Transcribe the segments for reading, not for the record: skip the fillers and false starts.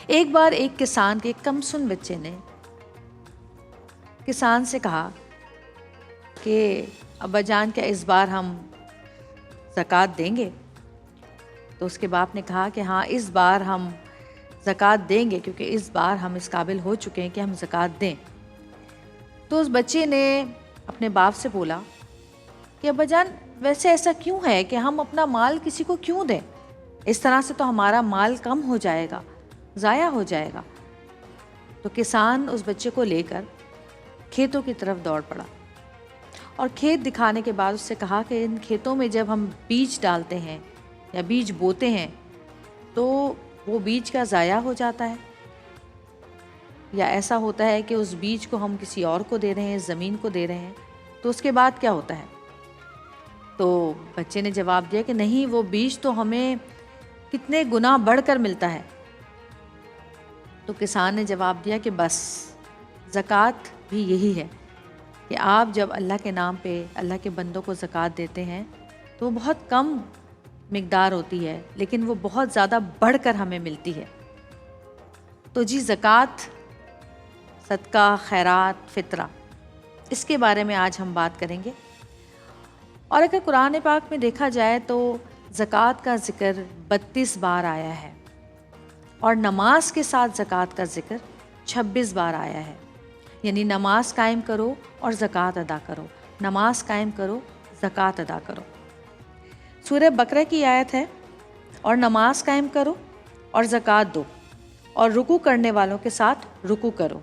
ایک بار ایک کسان کے کم سن بچے نے کسان سے کہا کہ ابا جان کیا اس بار ہم زکوٰۃ دیں گے؟ تو اس کے باپ نے کہا کہ ہاں اس بار ہم زکوٰۃ دیں گے، کیونکہ اس بار ہم اس قابل ہو چکے ہیں کہ ہم زکوٰۃ دیں۔ تو اس بچے نے اپنے باپ سے بولا کہ ابا جان ویسے ایسا کیوں ہے کہ ہم اپنا مال کسی کو کیوں دیں؟ اس طرح سے تو ہمارا مال کم ہو جائے گا، ضائع ہو جائے گا۔ تو کسان اس بچے کو لے کر کھیتوں کی طرف دوڑ پڑا اور کھیت دکھانے کے بعد اس سے کہا کہ ان کھیتوں میں جب ہم بیج ڈالتے ہیں یا بیج بوتے ہیں تو وہ بیج کا ضائع ہو جاتا ہے، یا ایسا ہوتا ہے کہ اس بیج کو ہم کسی اور کو دے رہے ہیں، زمین کو دے رہے ہیں، تو اس کے بعد کیا ہوتا ہے؟ تو بچے نے جواب دیا کہ نہیں، وہ بیج تو ہمیں کتنے گنا بڑھ کر ملتا ہے۔ تو کسان نے جواب دیا کہ بس زکوٰۃ بھی یہی ہے کہ آپ جب اللہ کے نام پہ اللہ کے بندوں کو زکوٰۃ دیتے ہیں تو وہ بہت کم مقدار ہوتی ہے، لیکن وہ بہت زیادہ بڑھ کر ہمیں ملتی ہے۔ تو جی زکوٰۃ، صدقہ، خیرات، فطرہ، اس کے بارے میں آج ہم بات کریں گے۔ اور اگر قرآن پاک میں دیکھا جائے تو زکوٰۃ کا ذکر 32 بار آیا ہے، اور نماز کے ساتھ زکوٰۃ کا ذکر 26 بار آیا ہے۔ یعنی نماز قائم کرو اور زکوٰۃ ادا کرو، نماز قائم کرو، زکوٰۃ ادا کرو۔ سورہ بقرہ کی آیت ہے، اور نماز قائم کرو اور زکوٰۃ دو اور رکوع کرنے والوں کے ساتھ رکوع کرو۔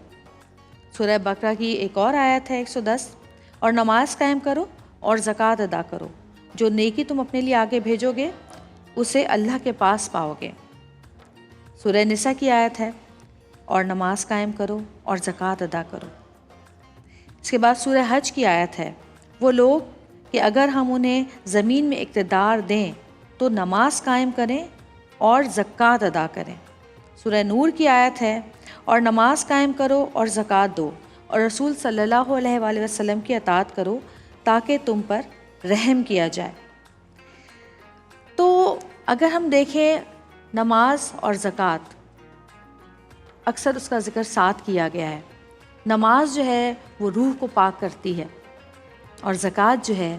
سورہ بقرہ کی ایک اور آیت ہے 110، اور نماز قائم کرو اور زکوٰۃ ادا کرو، جو نیکی تم اپنے لیے آگے بھیجو گے اسے اللہ کے پاس پاؤ گے۔ سورہ نساء کی آیت ہے، اور نماز قائم کرو اور زکوٰۃ ادا کرو۔ اس کے بعد سورہ حج کی آیت ہے، وہ لوگ کہ اگر ہم انہیں زمین میں اقتدار دیں تو نماز قائم کریں اور زکوٰۃ ادا کریں۔ سورہ نور کی آیت ہے، اور نماز قائم کرو اور زکوٰۃ دو اور رسول صلی اللہ علیہ وآلہ وسلم کی اطاعت کرو تاکہ تم پر رحم کیا جائے۔ تو اگر ہم دیکھیں نماز اور زکوٰۃ، اکثر اس کا ذکر ساتھ کیا گیا ہے۔ نماز جو ہے وہ روح کو پاک کرتی ہے، اور زکوٰۃ جو ہے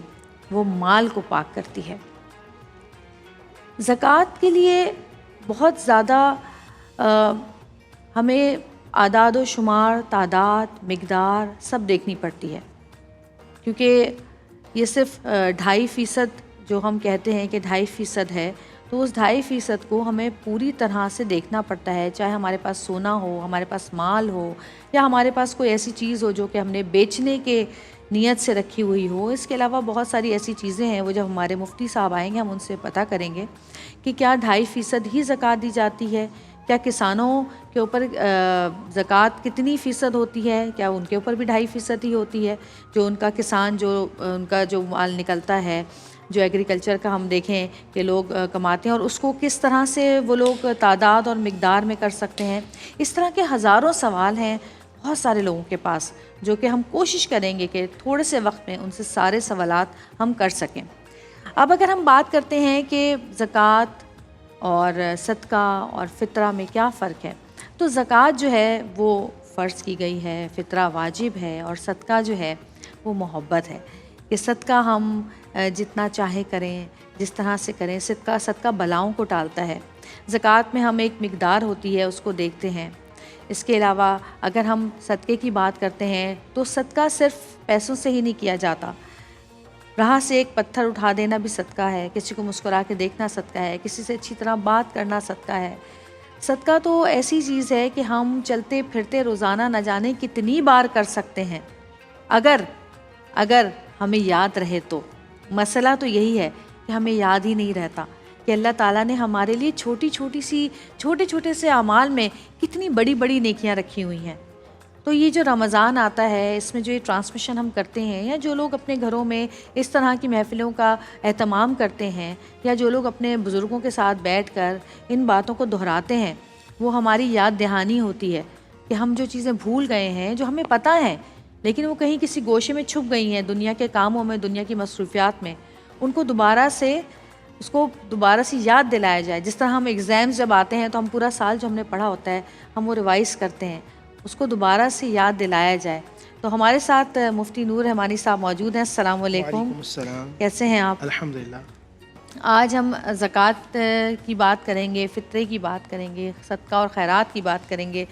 وہ مال کو پاک کرتی ہے۔ زکوٰۃ کے لیے بہت زیادہ ہمیں اعداد و شمار، تعداد، مقدار سب دیکھنی پڑتی ہے، کیونکہ یہ صرف 2.5% جو ہم کہتے ہیں کہ 2.5% ہے، تو اس 2.5% کو ہمیں پوری طرح سے دیکھنا پڑتا ہے، چاہے ہمارے پاس سونا ہو، ہمارے پاس مال ہو، یا ہمارے پاس کوئی ایسی چیز ہو جو کہ ہم نے بیچنے کے نیت سے رکھی ہوئی ہو۔ اس کے علاوہ بہت ساری ایسی چیزیں ہیں، وہ جب ہمارے مفتی صاحب آئیں گے ہم ان سے پتہ کریں گے کہ کیا 2.5% ہی زکوٰۃ دی جاتی ہے، کیا کسانوں کے اوپر زکوٰۃ کتنی فیصد ہوتی ہے، کیا ان کے اوپر بھی 2.5% ہی ہوتی ہے، جو ان کا کسان جو ان کا جو مال نکلتا ہے، جو ایگریکلچر کا ہم دیکھیں کہ لوگ کماتے ہیں، اور اس کو کس طرح سے وہ لوگ تعداد اور مقدار میں کر سکتے ہیں۔ اس طرح کے ہزاروں سوال ہیں بہت سارے لوگوں کے پاس، جو کہ ہم کوشش کریں گے کہ تھوڑے سے وقت میں ان سے سارے سوالات ہم کر سکیں۔ اب اگر ہم بات کرتے ہیں کہ زکوٰۃ اور صدقہ اور فطرہ میں کیا فرق ہے، تو زکوٰۃ جو ہے وہ فرض کی گئی ہے، فطرہ واجب ہے، اور صدقہ جو ہے وہ محبت ہے کہ صدقہ ہم جتنا چاہے کریں، جس طرح سے کریں۔ صدقہ بلاؤں کو ٹالتا ہے۔ زکوٰۃ میں ہم ایک مقدار ہوتی ہے اس کو دیکھتے ہیں۔ اس کے علاوہ اگر ہم صدقے کی بات کرتے ہیں تو صدقہ صرف پیسوں سے ہی نہیں کیا جاتا، راہ سے ایک پتھر اٹھا دینا بھی صدقہ ہے، کسی کو مسکرا کے دیکھنا صدقہ ہے، کسی سے اچھی طرح بات کرنا صدقہ ہے۔ صدقہ تو ایسی چیز ہے کہ ہم چلتے پھرتے روزانہ نہ جانے کتنی بار کر سکتے ہیں، اگر ہمیں یاد رہے تو۔ مسئلہ تو یہی ہے کہ ہمیں یاد ہی نہیں رہتا کہ اللہ تعالیٰ نے ہمارے لیے چھوٹے چھوٹے سے اعمال میں کتنی بڑی بڑی نیکیاں رکھی ہوئی ہیں۔ تو یہ جو رمضان آتا ہے، اس میں جو یہ ٹرانسمیشن ہم کرتے ہیں، یا جو لوگ اپنے گھروں میں اس طرح کی محفلوں کا اہتمام کرتے ہیں، یا جو لوگ اپنے بزرگوں کے ساتھ بیٹھ کر ان باتوں کو دہراتے ہیں، وہ ہماری یاد دہانی ہوتی ہے کہ ہم جو چیزیں بھول گئے ہیں، جو ہمیں پتہ ہے لیکن وہ کہیں کسی گوشے میں چھپ گئی ہیں، دنیا کے کاموں میں، دنیا کی مصروفیات میں، ان کو دوبارہ سے اس کو دوبارہ سے یاد دلایا جائے. جس طرح ہم ایگزامز جب آتے ہیں تو ہم پورا سال جو ہم نے پڑھا ہوتا ہے ہم وہ ریوائز کرتے ہیں, اس کو دوبارہ سے یاد دلایا جائے. تو ہمارے ساتھ مفتی نور رحمانی صاحب موجود ہیں. السلام علیکم. وعلیکم السلام. کیسے ہیں آپ؟ الحمدللہ. آج ہم زکوٰۃ کی بات کریں گے, فطرے کی بات کریں گے, صدقہ اور خیرات کی بات کریں گے.